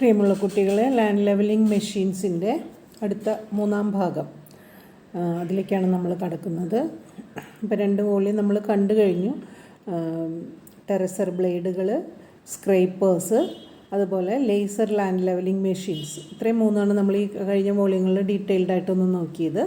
പ്രിയമുള്ള കുട്ടികളെ, land levelling മെഷീൻസിൻ്റെ അടുത്ത മൂന്നാം ഭാഗം അതിലേക്കാണ് നമ്മൾ കടക്കുന്നത്. ഇപ്പോൾ 2 വോളിയം നമ്മൾ കണ്ടു കഴിഞ്ഞു. ടെറസർ ബ്ലേഡുകൾ, സ്ക്രൈപ്പേഴ്സ്, അതുപോലെ ലേസർ ലാൻഡ് ലെവലിംഗ് മെഷീൻസ്. ഇത്രയും മൂന്നാണ് നമ്മൾ ഈ കഴിഞ്ഞ വോളിയങ്ങളിൽ ഡീറ്റെയിൽഡായിട്ടൊന്ന് നോക്കിയത്.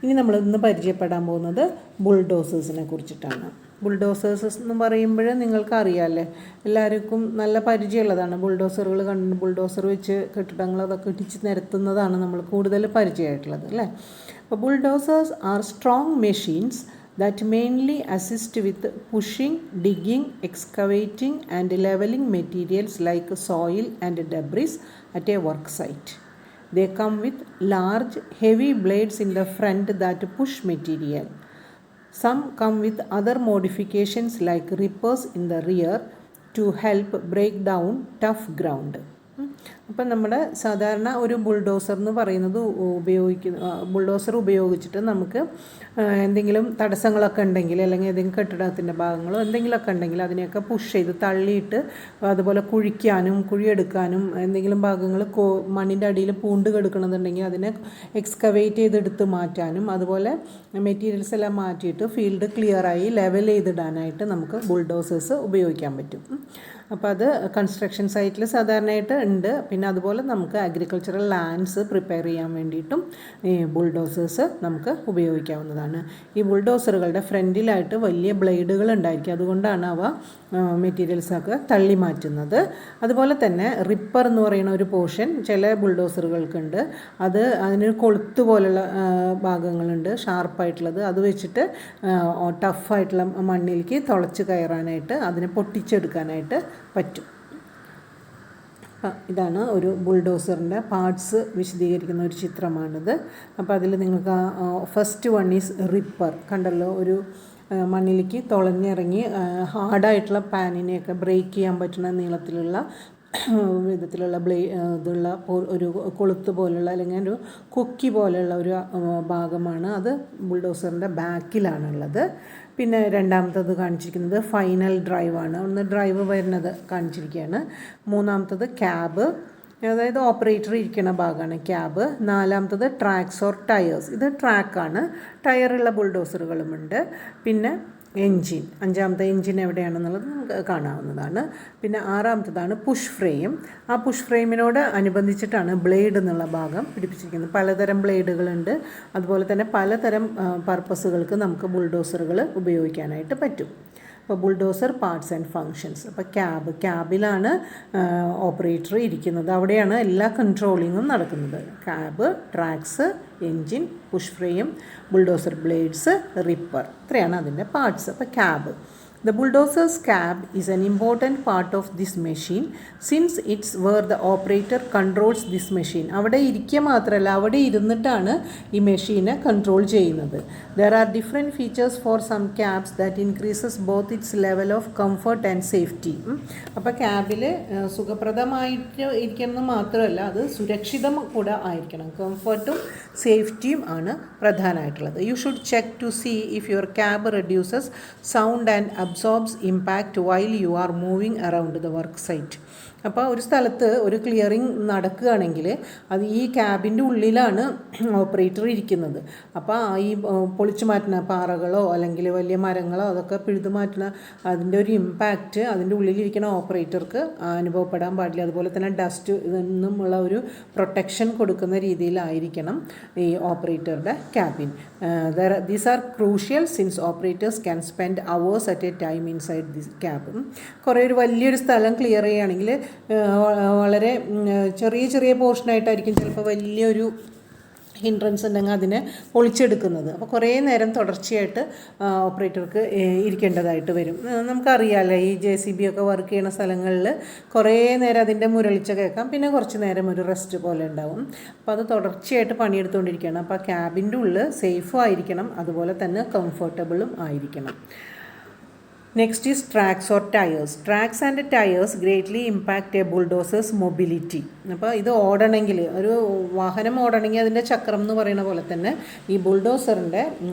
ഇനി നമ്മൾ ഇന്ന് പരിചയപ്പെടാൻ പോകുന്നത് ബുൾഡോസേഴ്സിനെ കുറിച്ചിട്ടാണ്. ബുൾഡോസേഴ്സ് എന്ന് പറയുമ്പോൾ നിങ്ങൾക്ക് അറിയാമല്ലേ, എല്ലാവർക്കും നല്ല പരിചയമുള്ളതാണ്. ബുൾഡോസറുകൾ കണ്ട് ബുൾഡോസർ വെച്ച് കെട്ടിടങ്ങൾ അതൊക്കെ ഇടിച്ച് നിരത്തുന്നതാണ് നമ്മൾ കൂടുതൽ പരിചയമായിട്ടുള്ളത് അല്ലേ. അപ്പോൾ bulldozers are strong machines that mainly assist with pushing, digging, excavating and leveling materials like soil and debris at a work site. They come with large, heavy blades in the front that push material. Some come with other modifications like rippers in the rear to help break down tough ground. അപ്പം നമ്മുടെ സാധാരണ ഒരു bulldozer എന്ന് പറയുന്നത് bulldozer ഉപയോഗിച്ചിട്ട് നമുക്ക് എന്തെങ്കിലും തടസ്സങ്ങളൊക്കെ ഉണ്ടെങ്കിൽ, അല്ലെങ്കിൽ ഏതെങ്കിലും കെട്ടിടത്തിൻ്റെ ഭാഗങ്ങളോ എന്തെങ്കിലുമൊക്കെ ഉണ്ടെങ്കിൽ അതിനെയൊക്കെ പുഷ് ചെയ്ത് തള്ളിയിട്ട് അതുപോലെ കുഴിക്കാനും കുഴിയെടുക്കാനും, എന്തെങ്കിലും ഭാഗങ്ങൾ മണ്ണിൻ്റെ അടിയിൽ പൂണ്ട് കിടക്കണമെന്നുണ്ടെങ്കിൽ അതിനെ എക്സ്കവേറ്റ് ചെയ്തെടുത്ത് മാറ്റാനും, അതുപോലെ മെറ്റീരിയൽസ് എല്ലാം മാറ്റിയിട്ട് ഫീൽഡ് ക്ലിയറായി ലെവൽ ചെയ്തിടാനായിട്ട് നമുക്ക് ബുൾഡോസേഴ്സ് ഉപയോഗിക്കാൻ പറ്റും. അപ്പോൾ അത് കൺസ്ട്രക്ഷൻ സൈറ്റിൽ സാധാരണയായിട്ട് ഉണ്ട്. പിന്നെ അതുപോലെ നമുക്ക് അഗ്രികൾച്ചറൽ ലാൻഡ്സ് പ്രിപ്പയർ ചെയ്യാൻ വേണ്ടിയിട്ടും ഈ ബുൾഡോസേഴ്സ് നമുക്ക് ഉപയോഗിക്കാവുന്നതാണ്. ഈ ബുൾഡോസറുകളുടെ ഫ്രണ്ടിലായിട്ട് വലിയ ബ്ലേഡുകൾ ഉണ്ടായിരിക്കും, അതുകൊണ്ടാണ് അവ മെറ്റീരിയൽസൊക്കെ തള്ളി മാറ്റുന്നത്. അതുപോലെ തന്നെ റിപ്പർ എന്ന് പറയുന്ന ഒരു പോർഷൻ ചില ബുൾഡോസറുകൾക്കുണ്ട്. അതിനൊരു കൊളുത്ത് പോലുള്ള ഭാഗങ്ങളുണ്ട്, ഷാർപ്പായിട്ടുള്ളത്. അത് വെച്ചിട്ട് ടഫായിട്ടുള്ള മണ്ണിലേക്ക് തുളച്ച് കയറാനായിട്ട്, അതിനെ പൊട്ടിച്ചെടുക്കാനായിട്ട് പറ്റും. ഇതാണ് ഒരു ബുൾഡോസറിൻ്റെ പാർട്സ് വിശദീകരിക്കുന്ന ഒരു ചിത്രമാണിത്. അപ്പോൾ അതിൽ നിങ്ങൾക്ക് ഫസ്റ്റ് വൺ ഈസ് റിപ്പർ കണ്ടല്ലോ. ഒരു മണ്ണിലേക്ക് തുളഞ്ഞിറങ്ങി ഹാർഡായിട്ടുള്ള പാനിനെയൊക്കെ ബ്രേക്ക് ചെയ്യാൻ പറ്റുന്ന നീളത്തിലുള്ള വിധത്തിലുള്ള ഇതുള്ള ഒരു കൊളുത്ത് പോലുള്ള, അല്ലെങ്കിൽ ഒരു കൊക്കി പോലെയുള്ള ഒരു ഭാഗമാണ്. അത് ബുൾഡോസറിൻ്റെ ബാക്കിലാണുള്ളത്. പിന്നെ രണ്ടാമത്തത് കാണിച്ചിരിക്കുന്നത് ഫൈനൽ ഡ്രൈവാണ്. ഒന്ന് ഡ്രൈവ് വരുന്നത് കാണിച്ചിരിക്കുകയാണ്. മൂന്നാമത്തത് ക്യാബ്, അതായത് ഓപ്പറേറ്റർ ഇരിക്കുന്ന ഭാഗമാണ് ക്യാബ്. നാലാമത്തത് ട്രാക്സ് ഓർ ടയേഴ്സ്, ഇത് ട്രാക്കാണ്. ടയറുള്ള ബുൾഡോസറുകളുമുണ്ട്. പിന്നെ എൻജിൻ, അഞ്ചാമത്തെ എൻജിൻ എവിടെയാണെന്നുള്ളത് നമുക്ക് കാണാവുന്നതാണ്. പിന്നെ ആറാമത്തതാണ് പുഷ് ഫ്രെയിം. ആ പുഷ് ഫ്രെയിമിനോട് അനുബന്ധിച്ചിട്ടാണ് ബ്ലേഡ് എന്നുള്ള ഭാഗം പിടിപ്പിച്ചിരിക്കുന്നത്. പലതരം ബ്ലേഡുകളുണ്ട്. അതുപോലെ തന്നെ പലതരം പർപ്പസുകൾക്ക് നമുക്ക് ബുൾഡോസറുകൾ ഉപയോഗിക്കാനായിട്ട് പറ്റും. അപ്പോൾ ബുൾഡോസർ പാർട്സ് ആൻഡ് ഫങ്ഷൻസ്. അപ്പോൾ ക്യാബിലാണ് ഓപ്പറേറ്റർ ഇരിക്കുന്നത്, അവിടെയാണ് എല്ലാ കൺട്രോളിങ്ങും നടക്കുന്നത്. Cab, tracks, engine, push frame, bulldozer blades, ripper, ഇത്രയാണ് അതിൻ്റെ പാർട്സ്. അപ്പോൾ cab, the bulldoser's cab is an important part of this machine since it's where the operator controls this machine. അവിടെ ഇരിക്കുക മാത്രമല്ല, അവിടെ ഇരുന്നിട്ടാണ് ഈ മെഷീനെ കൺട്രോൾ ചെയ്യുന്നത്. There are different features for some cabs that increases both its level of comfort and safety. അപ്പോൾ ക്യാബിൽ സുഖപ്രദമായിട്ട് ഇരിക്കണം മാത്രമല്ല, അത് സുരക്ഷിതം കൂടെ ആയിരിക്കണം. കംഫർട്ടും സേഫ്റ്റിയും ആണ് പ്രധാനമായിട്ടുള്ളത്. You should check to see if your cab reduces sound and absorbs impact while you are moving around the work site. അപ്പോൾ ഒരു സ്ഥലത്ത് ഒരു ക്ലിയറിങ് നടക്കുകയാണെങ്കിൽ അത് ഈ ക്യാബിൻ്റെ ഉള്ളിലാണ് ഓപ്പറേറ്റർ ഇരിക്കുന്നത്. അപ്പോൾ ഈ പൊളിച്ചു മാറ്റുന്ന പാറകളോ അല്ലെങ്കിൽ വലിയ മരങ്ങളോ അതൊക്കെ പിഴുതു മാറ്റുന്ന അതിൻ്റെ ഒരു ഇമ്പാക്റ്റ് അതിൻ്റെ ഉള്ളിലിരിക്കുന്ന ഓപ്പറേറ്റർക്ക് അനുഭവപ്പെടാൻ പാടില്ല. അതുപോലെ തന്നെ ഡസ്റ്റ് നിന്നുമുള്ള ഒരു പ്രൊട്ടക്ഷൻ കൊടുക്കുന്ന രീതിയിലായിരിക്കണം ഈ ഓപ്പറേറ്ററുടെ cabin. These are crucial since operators can spend hours at a time inside this cab. കുറേ വലിയൊരു സ്ഥലം ക്ലിയർ ചെയ്യുകയാണെങ്കിൽ വളരെ ചെറിയ പോർഷനായിട്ടായിരിക്കും ചിലപ്പോൾ വലിയൊരു ഹിൻഡ്രൻസ് ഉണ്ടെങ്കിൽ അതിനെ പൊളിച്ചെടുക്കുന്നത്. അപ്പോൾ കുറേ നേരം തുടർച്ചയായിട്ട് ഓപ്പറേറ്റർക്ക് ഇരിക്കേണ്ടതായിട്ട് വരും. നമുക്കറിയാമല്ലോ, ഈ JCB ഒക്കെ വർക്ക് ചെയ്യുന്ന സ്ഥലങ്ങളിൽ കുറേ നേരം അതിൻ്റെ മുരളിച്ച കേൾക്കാം, പിന്നെ കുറച്ച് നേരം ഒരു റെസ്റ്റ് പോലെ ഉണ്ടാവും. അപ്പോൾ അത് തുടർച്ചയായിട്ട് പണിയെടുത്തുകൊണ്ടിരിക്കുകയാണ്. അപ്പോൾ ക്യാബിൻ്റെ ഉള്ളിൽ സേഫും ആയിരിക്കണം, അതുപോലെ തന്നെ കംഫർട്ടബിളും ആയിരിക്കണം. Next is tracks or tyres. Tracks and tyres greatly impact a bulldozer's mobility. അപ്പോൾ ഇത് ഓടണമെങ്കിൽ, ഒരു വാഹനം ഓടണമെങ്കിൽ അതിൻ്റെ ചക്രം എന്ന് പറയുന്ന പോലെ തന്നെ ഈ ബുൾഡോസറിൻ്റെ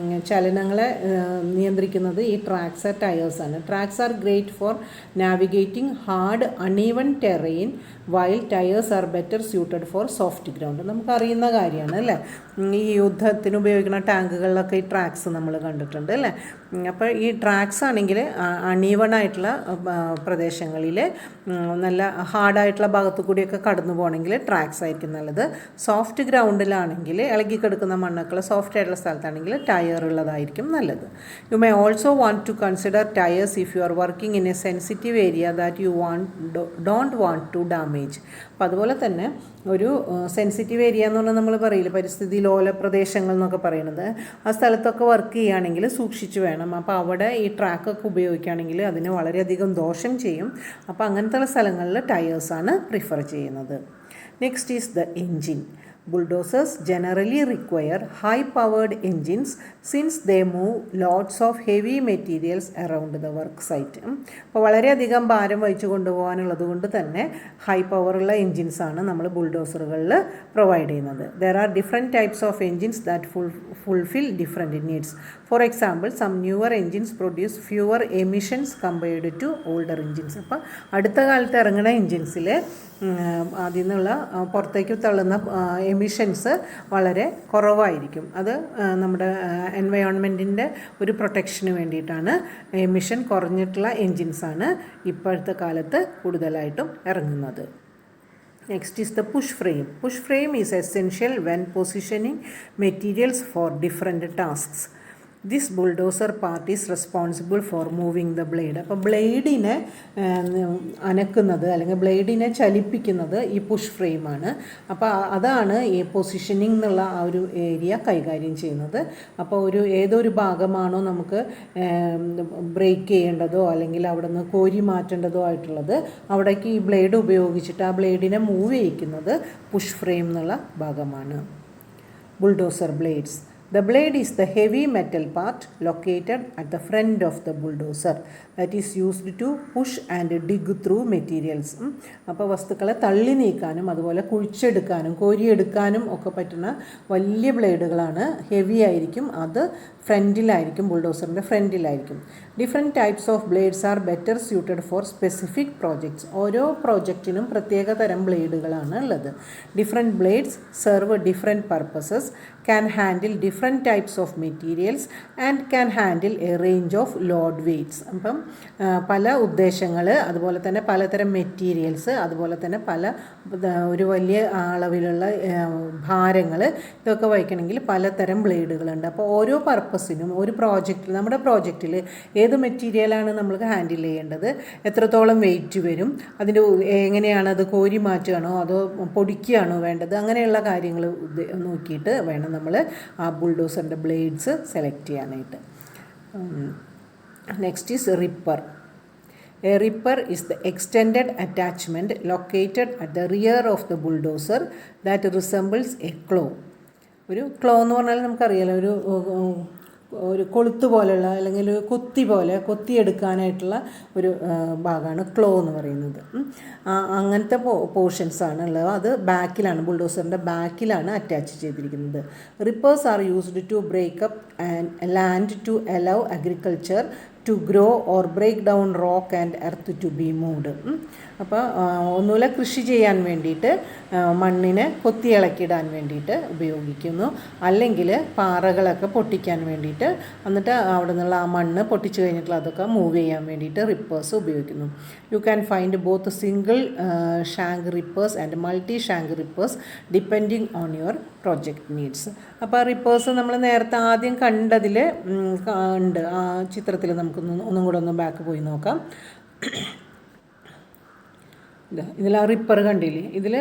ചലനങ്ങളെ നിയന്ത്രിക്കുന്നത് ഈ ട്രാക്സ് ആർ ടയേഴ്സാണ്. Tracks are great for navigating hard uneven terrain while tyres are better suited for soft ground. നമുക്കറിയുന്ന കാര്യമാണ് അല്ലേ. ഈ യുദ്ധത്തിന് ഉപയോഗിക്കുന്ന ടാങ്കുകളിലൊക്കെ ഈ ട്രാക്സ് നമ്മൾ കണ്ടിട്ടുണ്ട് അല്ലേ. അപ്പോൾ ഈ ട്രാക്സ് ആണെങ്കിൽ അണീവൺ ആയിട്ടുള്ള പ്രദേശങ്ങളിൽ നല്ല ഹാർഡായിട്ടുള്ള ഭാഗത്തു കൂടിയൊക്കെ കടന്നു പോകണമെങ്കിൽ ട്രാക്സ് ആയിരിക്കും നല്ലത്. സോഫ്റ്റ് ഗ്രൗണ്ടിലാണെങ്കിൽ ഇളകി കിടക്കുന്ന മണ്ണൊക്കെ സോഫ്റ്റ് ആയിട്ടുള്ള സ്ഥലത്താണെങ്കിൽ ടയർ ഉള്ളതായിരിക്കും നല്ലത്. You may also want to consider tyres if you are working in a sensitive area that you don't want to damage. അപ്പോൾ അതുപോലെ തന്നെ ഒരു സെൻസിറ്റീവ് ഏരിയ എന്ന് പറഞ്ഞാൽ നമ്മൾ പറയില്ല, പരിസ്ഥിതി ലോല പ്രദേശങ്ങൾ എന്നൊക്കെ പറയുന്നത്, ആ സ്ഥലത്തൊക്കെ വർക്ക് ചെയ്യുകയാണെങ്കിൽ സൂക്ഷിച്ച് വേണം. അപ്പോൾ അവിടെ ഈ ട്രാക്കൊക്കെ ഉപയോഗിക്കുകയാണെങ്കിൽ അതിന് വളരെയധികം ദോഷം ചെയ്യും. അപ്പോൾ അങ്ങനത്തെ സ്ഥലങ്ങളിൽ ടയേഴ്സാണ് പ്രിഫർ ചെയ്യുന്നത്. Next is the engine. Bulldozers generally require high-powered engines since they move lots of heavy materials around the work site. അപ്പോൾ വളരെയധികം ഭാരം വഹിച്ചു കൊണ്ടുപോകാനുള്ളത് കൊണ്ട് തന്നെ ഹൈ പവറുള്ള എൻജിൻസാണ് നമ്മൾ ബുൾഡോസറുകളിൽ പ്രൊവൈഡ് ചെയ്യുന്നത്. There are different types of engines that fulfill different needs. For example, some newer engines produce fewer emissions compared to older engines. അപ്പോൾ അടുത്ത കാലത്ത് ഇറങ്ങുന്ന എൻജിൻസിൽ അതിൽ നിന്നുള്ള പുറത്തേക്ക് തള്ളുന്ന എമിഷൻസ് വളരെ കുറവായിരിക്കും. അത് നമ്മുടെ എൻവയോൺമെൻറ്റിൻ്റെ ഒരു പ്രൊട്ടക്ഷന് വേണ്ടിയിട്ടാണ് എമിഷൻ കുറഞ്ഞിട്ടുള്ള എൻജിൻസാണ് ഇപ്പോഴത്തെ കാലത്ത് കൂടുതലായിട്ടും ഇറങ്ങുന്നത്. Next is the push frame. Push frame is essential when positioning materials for different tasks. This bulldozer part is responsible for moving the blade. അപ്പോൾ ബ്ലേഡിനെ അനക്കുന്നത് അല്ലെങ്കിൽ ബ്ലേഡിനെ ചലിപ്പിക്കുന്നത് ഈ പുഷ് ഫ്രെയിമാണ്. അപ്പോൾ അതാണ് ഈ പൊസിഷനിങ് എന്നുള്ള ആ ഒരു ഏരിയ കൈകാര്യം ചെയ്യുന്നത്. അപ്പോൾ ഏതൊരു ഭാഗമാണോ നമുക്ക് ബ്രേക്ക് ചെയ്യേണ്ടതോ അല്ലെങ്കിൽ അവിടെ നിന്ന് കോരി മാറ്റേണ്ടതോ ആയിട്ടുള്ളത് അവിടേക്ക് ഈ ബ്ലേഡ് ഉപയോഗിച്ചിട്ട് ആ ബ്ലേഡിനെ മൂവ് ചെയ്യിക്കുന്നത് പുഷ് ഫ്രെയിം എന്നുള്ള ഭാഗമാണ്. Bulldozer blades. The blade is the heavy metal part located at the front of the bulldozer that is used to push and dig through materials. അപ്പോൾ വസ്തുക്കളെ തള്ളി നീക്കാനും അതുപോലെ കുഴിച്ചെടുക്കാനും കോരിയെടുക്കാനും ഒക്കെ പറ്റുന്ന വലിയ ബ്ലേഡുകളാണ്. ഹെവി ആയിരിക്കും, അത് ഫ്രണ്ടിലായിരിക്കും, ബുൾഡോസറിൻ്റെ ഫ്രണ്ടിലായിരിക്കും. Different types of blades are better suited for specific projects. ഓരോ പ്രോജക്റ്റിനും പ്രത്യേക തരം ബ്ലേഡുകളാണ് ഉള്ളത്. Different blades serve different purposes, can handle different types of materials and can handle a range of load weights. അപ്പം പല ഉദ്ദേശങ്ങൾ, അതുപോലെ തന്നെ പലതരം മെറ്റീരിയൽസ്, അതുപോലെ തന്നെ ഒരു വലിയ അളവിലുള്ള ഭാരങ്ങൾ ഇതൊക്കെ വഹിക്കണമെങ്കിൽ പലതരം ബ്ലേഡുകളുണ്ട്. അപ്പോൾ ഓരോ പർപ്പസിനും ഒരു പ്രോജക്റ്റിൽ, നമ്മുടെ പ്രോജക്റ്റിൽ ഏത് മെറ്റീരിയലാണ് നമ്മൾക്ക് ഹാൻഡിൽ ചെയ്യേണ്ടത്, എത്രത്തോളം വെയിറ്റ് വരും, അതിൻ്റെ എങ്ങനെയാണ് അത് കോരി മാറ്റുകയാണോ അതോ പൊടിക്കുകയാണോ വേണ്ടത്, അങ്ങനെയുള്ള കാര്യങ്ങൾ നോക്കിയിട്ട് വേണം നമ്മൾ ആ ബുൾഡോസറിൻ്റെ ബ്ലേഡ്സ് സെലക്ട് ചെയ്യാനായിട്ട്. Next is ripper. A ripper is the extended attachment located at the rear of the bulldozer that resembles a claw. ഒരു ക്ലോ എന്ന് പറഞ്ഞാൽ നമുക്കറിയാലോ, ഒരു കൊളുത്ത് പോലെയുള്ള അല്ലെങ്കിൽ ഒരു കൊത്തിയെടുക്കാനായിട്ടുള്ള ഒരു ഭാഗമാണ് ക്ലോ എന്ന് പറയുന്നത്. അങ്ങനത്തെ പോർഷൻസാണ് ഉള്ളത്. അത് ബാക്കിലാണ്, ബുൾഡോസറിൻ്റെ ബാക്കിലാണ് അറ്റാച്ച് ചെയ്തിരിക്കുന്നത്. Rippers are used to break up and land to allow agriculture to grow or break down rock and earth to be moved. അപ്പോൾ ഒന്നുമില്ല, കൃഷി ചെയ്യാൻ വേണ്ടിയിട്ട് മണ്ണിനെ കൊത്തിയിളക്കിടാൻ വേണ്ടിയിട്ട് ഉപയോഗിക്കുന്നു, അല്ലെങ്കിൽ പാറകളൊക്കെ പൊട്ടിക്കാൻ വേണ്ടിയിട്ട്, എന്നിട്ട് അവിടെ നിന്നുള്ള ആ മണ്ണ് പൊട്ടിച്ച് കഴിഞ്ഞിട്ടുള്ള അതൊക്കെ മൂവ് ചെയ്യാൻ വേണ്ടിയിട്ട് റിപ്പേഴ്സ് ഉപയോഗിക്കുന്നു. You can find both single shank repairs and multi shank repairs depending on your project needs. അപ്പോൾ ആ റിപ്പേഴ്സ് നമ്മൾ നേരത്തെ ആദ്യം കണ്ടതിൽ ഉണ്ട്, ആ ചിത്രത്തിൽ ഒന്നും കൂടെ ഒന്ന് ബാക്ക് പോയി നോക്കാം. ഇതിൽ ആ റിപ്പർ കണ്ടില്ലേ, ഇതിൽ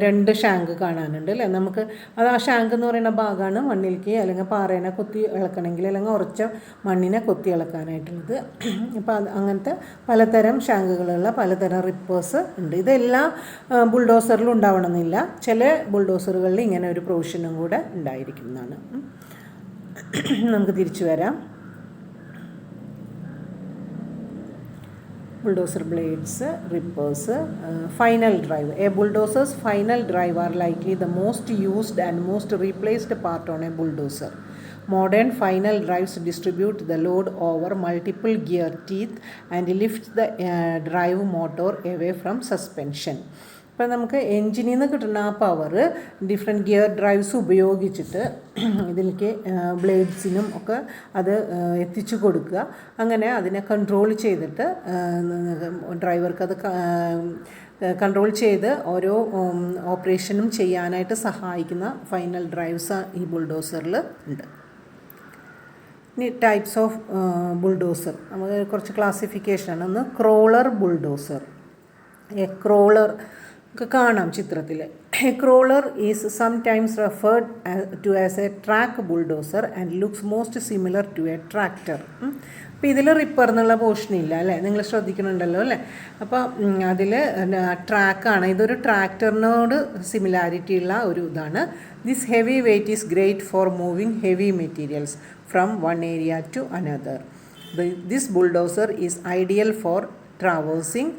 2 ഷാങ്ക് കാണാനുണ്ട് അല്ലേ. നമുക്ക് അത് ആ ഷാങ്ക് എന്ന് പറയുന്ന ഭാഗമാണ് മണ്ണിലേക്ക് അല്ലെങ്കിൽ പാറേനെ കൊത്തി ഇളക്കണമെങ്കിൽ അല്ലെങ്കിൽ ഉറച്ച മണ്ണിനെ കൊത്തി ഇളക്കാനായിട്ടുള്ളത്. അപ്പോൾ അങ്ങനത്തെ പലതരം ഷാങ്കുകളുള്ള പലതരം റിപ്പേഴ്സ് ഉണ്ട്. ഇതെല്ലാ ബുൾഡോസറിലും ഉണ്ടാവണമെന്നില്ല, ചില ബുൾഡോസറുകളിൽ ഇങ്ങനെ ഒരു പ്രൊവിഷനും കൂടെ ഉണ്ടായിരിക്കുന്നതാണ്. നമുക്ക് തിരിച്ചു വരാം. bulldozer blades, rippers, final drive. A bulldozer's final drive are likely the most used and most replaced part on a bulldozer. Modern final drives distribute the load over multiple gear teeth and lift the drive motor away from suspension. അപ്പോൾ നമുക്ക് എൻജിനിൽ നിന്ന് കിട്ടുന്ന ആ power different gear drives ഉപയോഗിച്ചിട്ട് ഇതിലേക്ക് ബ്ലേഡ്സിനും ഒക്കെ അത് എത്തിച്ചു കൊടുക്കുക. അങ്ങനെ അതിനെ കൺട്രോൾ ചെയ്തിട്ട് ഡ്രൈവർക്ക് അത് കൺട്രോൾ ചെയ്ത് ഓരോ ഓപ്പറേഷനും ചെയ്യാനായിട്ട് സഹായിക്കുന്ന ഫൈനൽ ഡ്രൈവ്സ് ഈ ബുൾഡോസറിൽ ഉണ്ട്. ഇനി ടൈപ്സ് ഓഫ് ബുൾഡോസർ നമുക്ക് കുറച്ച് ക്ലാസിഫിക്കേഷനാണ്. ഒന്ന് ക്രോളർ ബുൾഡോസർ. ക്രോളർ കാണാം ചിത്രത്തിൽ. A crawler is sometimes referred to as a track bulldozer and looks most similar to a tractor. അപ്പോൾ ഇതിൽ റിപ്പർ എന്നുള്ള പോർഷൻ ഇല്ല അല്ലേ, നിങ്ങൾ ശ്രദ്ധിക്കുന്നുണ്ടല്ലോ അല്ലേ. അപ്പോൾ അതിൽ ട്രാക്കാണ്, ഇതൊരു ട്രാക്ടറിനോട് സിമിലാരിറ്റി ഉള്ള ഒരു ഇതാണ്. This heavy weight is great for moving heavy materials from one area to another. This bulldozer is ideal for traversing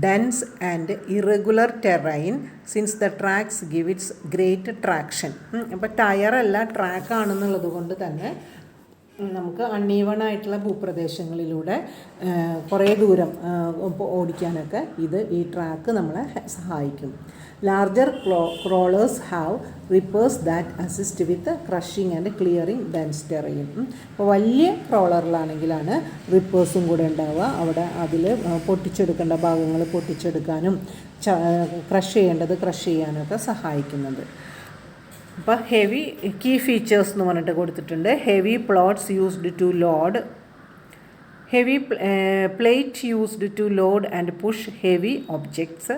dense and irregular terrain since the tracks give its great traction. അപ്പോൾ ടയറല്ല track ആണെന്നുള്ളത് കൊണ്ട് തന്നെ നമുക്ക് uneven ആയിട്ടുള്ള ഭൂപ്രദേശങ്ങളിലൂടെ കുറേ ദൂരം ഓടിക്കാനൊക്കെ ഈ track നമ്മളെ സഹായിക്കും. Larger crawlers have repairs that assist with crushing and clearing dense terrain. അപ്പോൾ വലിയ ക്രോളറിലാണെങ്കിലാണ് റിപ്പേഴ്സും കൂടെ ഉണ്ടാവുക. അവിടെ അതിൽ പൊട്ടിച്ചെടുക്കേണ്ട ഭാഗങ്ങൾ പൊട്ടിച്ചെടുക്കാനും ക്രഷ് ചെയ്യേണ്ടത് ക്രഷ് ചെയ്യാനൊക്കെ സഹായിക്കുന്നത്. അപ്പോൾ ഹെവി കീ ഫീച്ചേഴ്സ് എന്ന് പറഞ്ഞിട്ട് കൊടുത്തിട്ടുണ്ട്. Heavy plots used to load, heavy plate used to load and push heavy objects,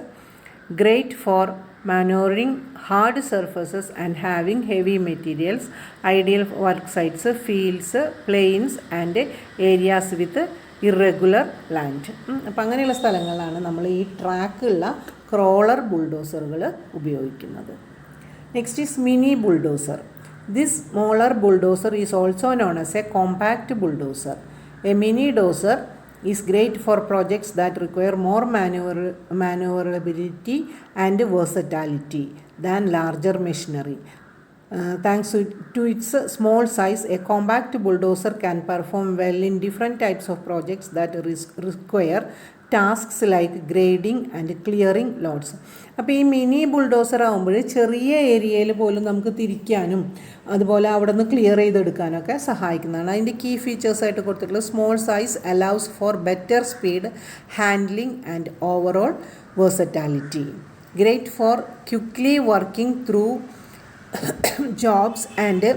great for maneuvering hard surfaces and having heavy materials, ideal work sites, fields, plains and areas with irregular land. അപ്പോൾ അങ്ങനെയുള്ള സ്ഥലങ്ങളിലാണ് നമ്മൾ ഈ ട്രാക്കുള്ള crawler ബുൾഡോസറുകൾ ഉപയോഗിക്കുന്നത്. Next is mini bulldozer. This smaller bulldozer is also known as A compact bulldozer. A mini dozer is great for projects that require more maneuverability and versatility than larger machinery. Thanks to its small size, a compact bulldozer can perform well in different types of projects that require tasks like grading and clearing loads. അപ്പോൾ ഈ mini bulldozer ആകുമ്പോൾ ചെറിയ ഏരിയയിൽ പോലും നമുക്ക് തിരിക്കാനും അതുപോലെ അവിടെ നിന്ന് ക്ലിയർ ചെയ്തെടുക്കാനൊക്കെ സഹായിക്കുന്നതാണ്. അതിൻ്റെ കീ ഫീച്ചേഴ്സായിട്ട് കൊടുത്തിട്ടുള്ളത് small size allows for better speed handling and overall versatility. Great four quickly working through jobs and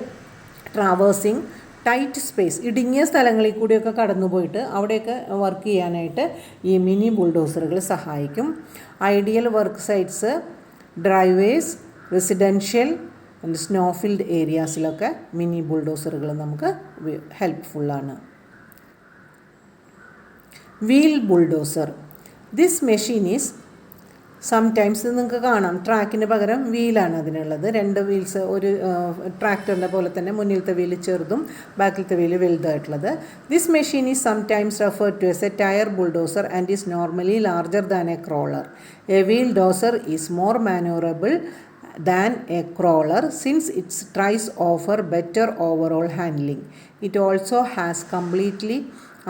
traversing tight space. ഇടുങ്ങിയ സ്ഥലങ്ങളിൽ കൂടിയൊക്കെ കടന്നു പോയിട്ട് അവിടെയൊക്കെ വർക്ക് ചെയ്യാനായിട്ട് ഈ മിനി ബുൾഡോസറുകൾ സഹായിക്കും. Ideal work sites, driveways, residential and snowfield ഏരിയാസിലൊക്കെ മിനി ബുൾഡോസറുകൾ നമുക്ക് ഹെൽപ്ഫുള്ളാണ്. Wheel bulldozer. This machine is sometimes നിങ്ങൾക്ക് കാണാം ട്രാക്കിന് പകരം വീലാണ് അതിനുള്ളത്. 2 വീൽസ്, ഒരു ട്രാക്ടറിൻ്റെ പോലെ തന്നെ മുന്നിലത്തെ വീല് ചെറുതും ബാക്കിലത്തെ വീല് വലുതായിട്ടുള്ളത്. This machine is sometimes referred to as a tyre bulldozer and is normally larger than a crawler. A wheel dozer is more manoeuvrable than a crawler since its tries offer better overall handling. It also has completely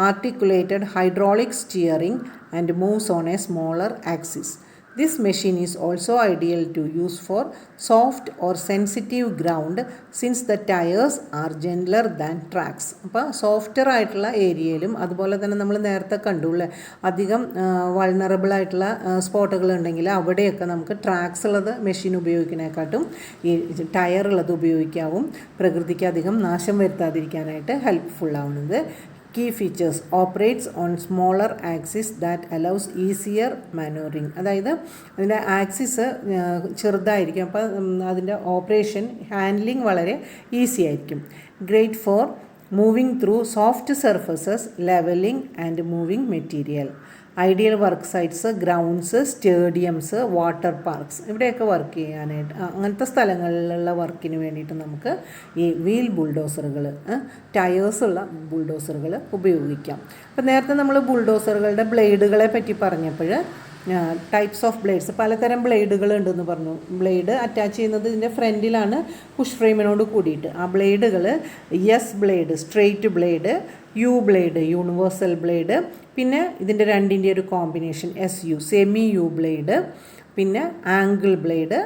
articulated hydraulic steering and moves on a smaller axis. This machine is also ideal to use for soft or sensitive ground since the tires are gentler than tracks. അപ്പോൾ softer ആയിട്ടുള്ള ഏരിയയിലും അതുപോലെ തന്നെ നമ്മൾ നേരത്തെ കണ്ടുള്ള അധികം vulnerable ആയിട്ടുള്ള സ്പോട്ടുകൾ ഉണ്ടെങ്കിൽ അവിടെയൊക്കെ നമുക്ക് ട്രാക്സ് ഉള്ളത് മെഷീൻ ഉപയോഗിക്കുന്നതിനെക്കാട്ടും ഈ ടയർ ഉള്ളത് ഉപയോഗിക്കാവും. പ്രകൃതിക്ക് അധികം നാശം വരുത്താതിരിക്കാനായിട്ട് ഹെൽപ്ഫുള്ളാവുന്നത്. Key features: operates on smaller axis that allows easier maneuvering. അതായത് അതിൻ്റെ ആക്സിസ് ചെറുതായിരിക്കും, അപ്പോൾ അതിൻ്റെ ഓപ്പറേഷൻ ഹാൻഡ്ലിംഗ് വളരെ ഈസി ആയിരിക്കും. Great for moving through soft surfaces, levelling and moving material. Ideal work sites, grounds, stadiums, water parks, ഇവിടെയൊക്കെ work ചെയ്യാനായിട്ട് അങ്ങനത്തെ സ്ഥലങ്ങളിലുള്ള വർക്കിന് വേണ്ടിയിട്ട് നമുക്ക് ഈ വീൽ ബുൾഡോസറുകൾ, ടയേഴ്സുള്ള ബുൾഡോസറുകൾ ഉപയോഗിക്കാം. അപ്പോൾ നേരത്തെ നമ്മൾ ബുൾഡോസറുകളുടെ ബ്ലേഡുകളെ പറ്റി പറഞ്ഞപ്പോൾ ടൈപ്സ് ഓഫ് ബ്ലേഡ്സ്, പലതരം ബ്ലേഡുകൾ ഉണ്ടെന്ന് പറഞ്ഞു. ബ്ലേഡ് അറ്റാച്ച് ചെയ്യുന്നത് ഇതിൻ്റെ ഫ്രണ്ടിലാണ്, പുഷ് ഫ്രെയിമിനോട് കൂടിയിട്ട്. ആ ബ്ലേഡുകൾ S blade straight blade, U blade universal blade, പിന്നെ ഇതിൻ്റെ രണ്ടിൻ്റെ ഒരു combination SU semi U blade, പിന്നെ angle blade,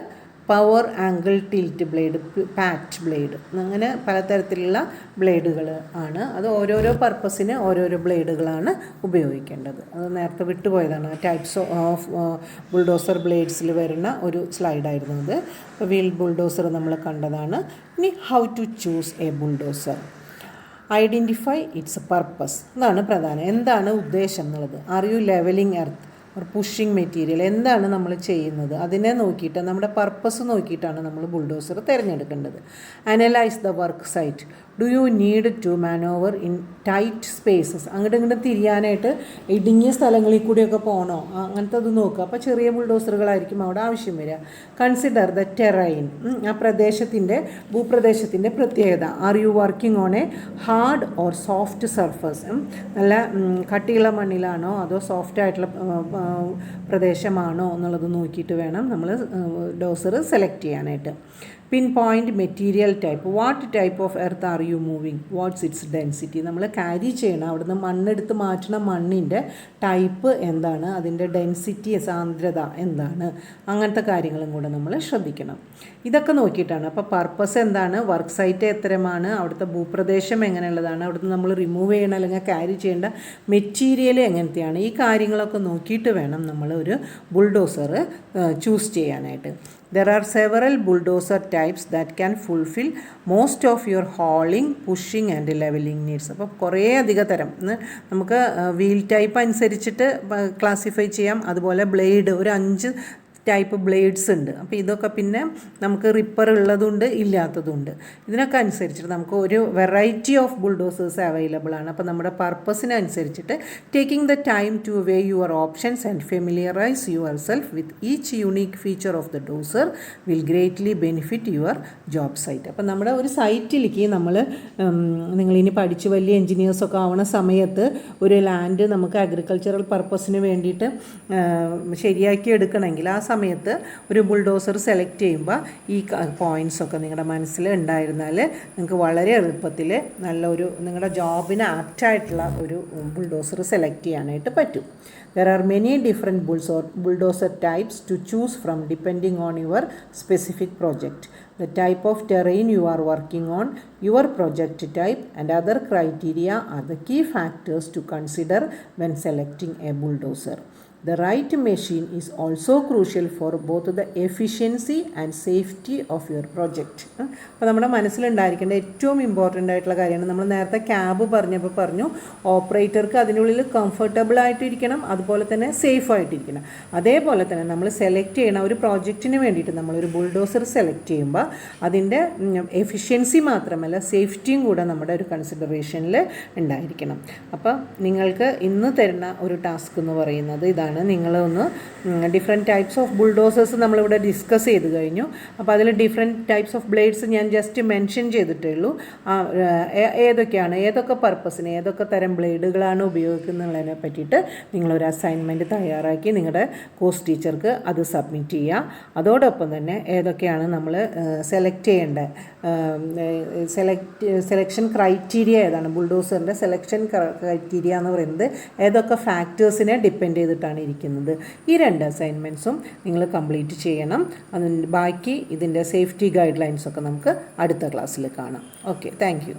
power angle tilt blade, PAT blade, അങ്ങനെ പലതരത്തിലുള്ള ബ്ലേഡുകൾ ആണ്. അത് ഓരോരോ പർപ്പസിന് ഓരോരോ ബ്ലേഡുകളാണ് ഉപയോഗിക്കേണ്ടത്. അത് നേരത്തെ വിട്ടുപോയതാണ്. ടൈപ്സ് ഓഫ് ബുൾഡോസർ ബ്ലേഡ്സിൽ വരുന്ന ഒരു സ്ലൈഡായിരുന്നു അത്. അപ്പോൾ വീൽ ബുൾഡോസർ നമ്മൾ കണ്ടതാണ്. ഇനി how to choose a bulldozer. Identify its purpose, അതാണ് പ്രധാനം. എന്താണ് ഉദ്ദേശം എന്നുള്ളത്. Are you levelling earth or pushing material, എന്താണ് നമ്മൾ ചെയ്യുന്നത് അതിനെ നോക്കിയിട്ട്, നമ്മുടെ പർപ്പസ് നോക്കിയിട്ടാണ് നമ്മൾ ബുൾഡോസർ തിരഞ്ഞെടുക്കേണ്ടത്. Analyse the work site. Do you need to manoeuvre in tight spaces, അങ്ങോട്ട് ഇങ്ങോട്ട് തിരിയാനായിട്ട് ഇടുങ്ങിയ സ്ഥലങ്ങളിൽ കൂടിയൊക്കെ പോകണോ, അങ്ങനത്തെ അത് നോക്കുക. അപ്പോൾ ചെറിയ ബുൾഡോസറുകളായിരിക്കും അവിടെ ആവശ്യം വരിക. കൺസിഡർ ദ ടെറൈൻ, ആ ഭൂപ്രദേശത്തിൻ്റെ പ്രത്യേകത. Are you working on A hard or soft surface, നല്ല കട്ടിയുള്ള മണ്ണിലാണോ അതോ സോഫ്റ്റ് ആയിട്ടുള്ള പ്രദേശമാണോ എന്നുള്ളത് നോക്കിയിട്ട് വേണം നമ്മൾ ഡോസർ സെലക്ട് ചെയ്യാനായിട്ട്. Pinpoint material type. What type of earth are you moving, what's its density. നമ്മൾ ക്യാരി ചെയ്യണം അവിടുന്ന് മണ്ണെടുത്ത് മാറ്റുന്ന മണ്ണിൻ്റെ ടൈപ്പ് എന്താണ്, അതിൻ്റെ ഡെൻസിറ്റി സാന്ദ്രത എന്താണ്, അങ്ങനത്തെ കാര്യങ്ങളും കൂടെ നമ്മൾ ശ്രദ്ധിക്കണം. ഇതൊക്കെ നോക്കിയിട്ടാണ്. അപ്പോൾ പർപ്പസ് എന്താണ്, വർക്ക് സൈറ്റ് എത്രമാണ്, അവിടുത്തെ ഭൂപ്രദേശം എങ്ങനെയുള്ളതാണ്, അവിടുന്ന് നമ്മൾ റിമൂവ് ചെയ്യണം അല്ലെങ്കിൽ ക്യാരി ചെയ്യേണ്ട മെറ്റീരിയൽ എങ്ങനത്തെയാണ്, ഈ കാര്യങ്ങളൊക്കെ നോക്കിയിട്ട് വേണം നമ്മൾ ഒരു ബുൾഡോസർ ചൂസ് ചെയ്യാനായിട്ട്. There are several bulldozer types that can fulfill most of your hauling, pushing and leveling needs. അപ്പോൾ കുറേ അധിക തരം നമുക്ക് വീൽ ടൈപ്പ് അനുസരിച്ചിട്ട് ക്ലാസിഫൈ ചെയ്യാം. അതുപോലെ ബ്ലേഡ് ഒരു 5 ടൈപ്പ് ബ്ലേഡ്സ് ഉണ്ട്. അപ്പോൾ ഇതൊക്കെ പിന്നെ നമുക്ക് റിപ്പർ ഉള്ളതുണ്ട് ഇല്ലാത്തതുണ്ട്. ഇതിനൊക്കെ അനുസരിച്ചിട്ട് നമുക്ക് ഒരു വെറൈറ്റി ഓഫ് ബുൾഡോസേഴ്സ് അവൈലബിൾ ആണ്. അപ്പോൾ നമ്മുടെ പർപ്പസിനനുസരിച്ചിട്ട് taking the time to weigh your options and familiarize yourself with each unique feature of the dozer will greatly benefit your job site. അപ്പോൾ നമ്മുടെ ഒരു സൈറ്റിലേക്ക് നിങ്ങളിനി പഠിച്ച് വലിയ എൻജിനീയേഴ്സൊക്കെ ആവണ സമയത്ത് ഒരു ലാൻഡ് നമുക്ക് അഗ്രികൾച്ചറൽ പർപ്പസിന് വേണ്ടിയിട്ട് ശരിയാക്കി എടുക്കണമെങ്കിൽ ആ സമയത്ത് ഒരു ബുൾഡോസർ സെലക്ട് ചെയ്യുമ്പോൾ ഈ പോയിൻറ്റ്സൊക്കെ നിങ്ങളുടെ മനസ്സിൽ ഉണ്ടായിരുന്നാൽ നിങ്ങൾക്ക് വളരെ എളുപ്പത്തിൽ നിങ്ങളുടെ ജോബിന് ആപ്റ്റായിട്ടുള്ള ഒരു ബുൾഡോസർ സെലക്ട് ചെയ്യാനായിട്ട് പറ്റും. There are many different bulldozer types to choose from depending on your specific project. The type of terrain you are working on, your project type and other criteria are the key factors to consider when selecting a bulldozer. The right machine is also crucial for both the efficiency and safety of your project. അപ്പോൾ നമ്മുടെ മനസ്സിലുണ്ടായിരിക്കേണ്ട ഏറ്റവും important ആയിട്ടുള്ള കാര്യമാണ്. നമ്മൾ നേരത്തെ cab പറഞ്ഞു ഓപ്പറേറ്റർക്ക് അതിനുള്ളിൽ comfortable ആയിട്ടിരിക്കണം, അതുപോലെ തന്നെ സേഫ് ആയിട്ടിരിക്കണം. അതേപോലെ തന്നെ നമ്മൾ സെലക്ട് ചെയ്യണ ഒരു പ്രോജക്റ്റിന് വേണ്ടിയിട്ട് നമ്മളൊരു ബുൾഡോസർ സെലക്ട് ചെയ്യുമ്പോൾ അതിൻ്റെ എഫിഷ്യൻസി മാത്രമല്ല സേഫ്റ്റിയും കൂടെ നമ്മുടെ ഒരു കൺസിഡറേഷനിൽ ഉണ്ടായിരിക്കണം. അപ്പോൾ നിങ്ങൾക്ക് ഇന്ന് തരുന്ന ഒരു ടാസ്ക് എന്ന് പറയുന്നത് ഇതാണ്. നിങ്ങളൊന്ന് ഡിഫറെൻറ്റ് ടൈപ്സ് ഓഫ് ബുൾഡോസേഴ്സ് നമ്മളിവിടെ ഡിസ്കസ് ചെയ്ത് കഴിഞ്ഞു. അപ്പോൾ അതിൽ ഡിഫറെൻറ്റ് ടൈപ്സ് ഓഫ് ബ്ലേഡ്സ് ഞാൻ ജസ്റ്റ് മെൻഷൻ ചെയ്തിട്ടേ ഉള്ളൂ. ഏതൊക്കെ പർപ്പസിന് ഏതൊക്കെ തരം ബ്ലേഡുകളാണ് ഉപയോഗിക്കുന്നതിനെ പറ്റിയിട്ട് നിങ്ങളൊരു അസൈൻമെൻറ്റ് തയ്യാറാക്കി നിങ്ങളുടെ കോഴ്സ് ടീച്ചർക്ക് അത് സബ്മിറ്റ് ചെയ്യുക. അതോടൊപ്പം തന്നെ ഏതൊക്കെയാണ് നമ്മൾ സെലക്ട് ചെയ്യേണ്ട സെലക്ഷൻ ക്രൈറ്റീരിയ ഏതാണ്, ബുൾഡോസറിൻ്റെ സെലക്ഷൻ ക്രൈറ്റീരിയ എന്ന് പറയുന്നത് ഏതൊക്കെ ഫാക്ടേഴ്സിനെ ഡിപ്പെൻഡ് ചെയ്തിട്ടാണ് ഇരിക്കുന്നത്. ഈ 2 അസൈൻമെൻറ്റ്സും നിങ്ങൾ കംപ്ലീറ്റ് ചെയ്യണം. അതിൻ്റെ ബാക്കി ഇതിൻ്റെ സേഫ്റ്റി ഗൈഡ് ലൈൻസൊക്കെ നമുക്ക് അടുത്ത ക്ലാസ്സിൽ കാണാം. Okay, thank you.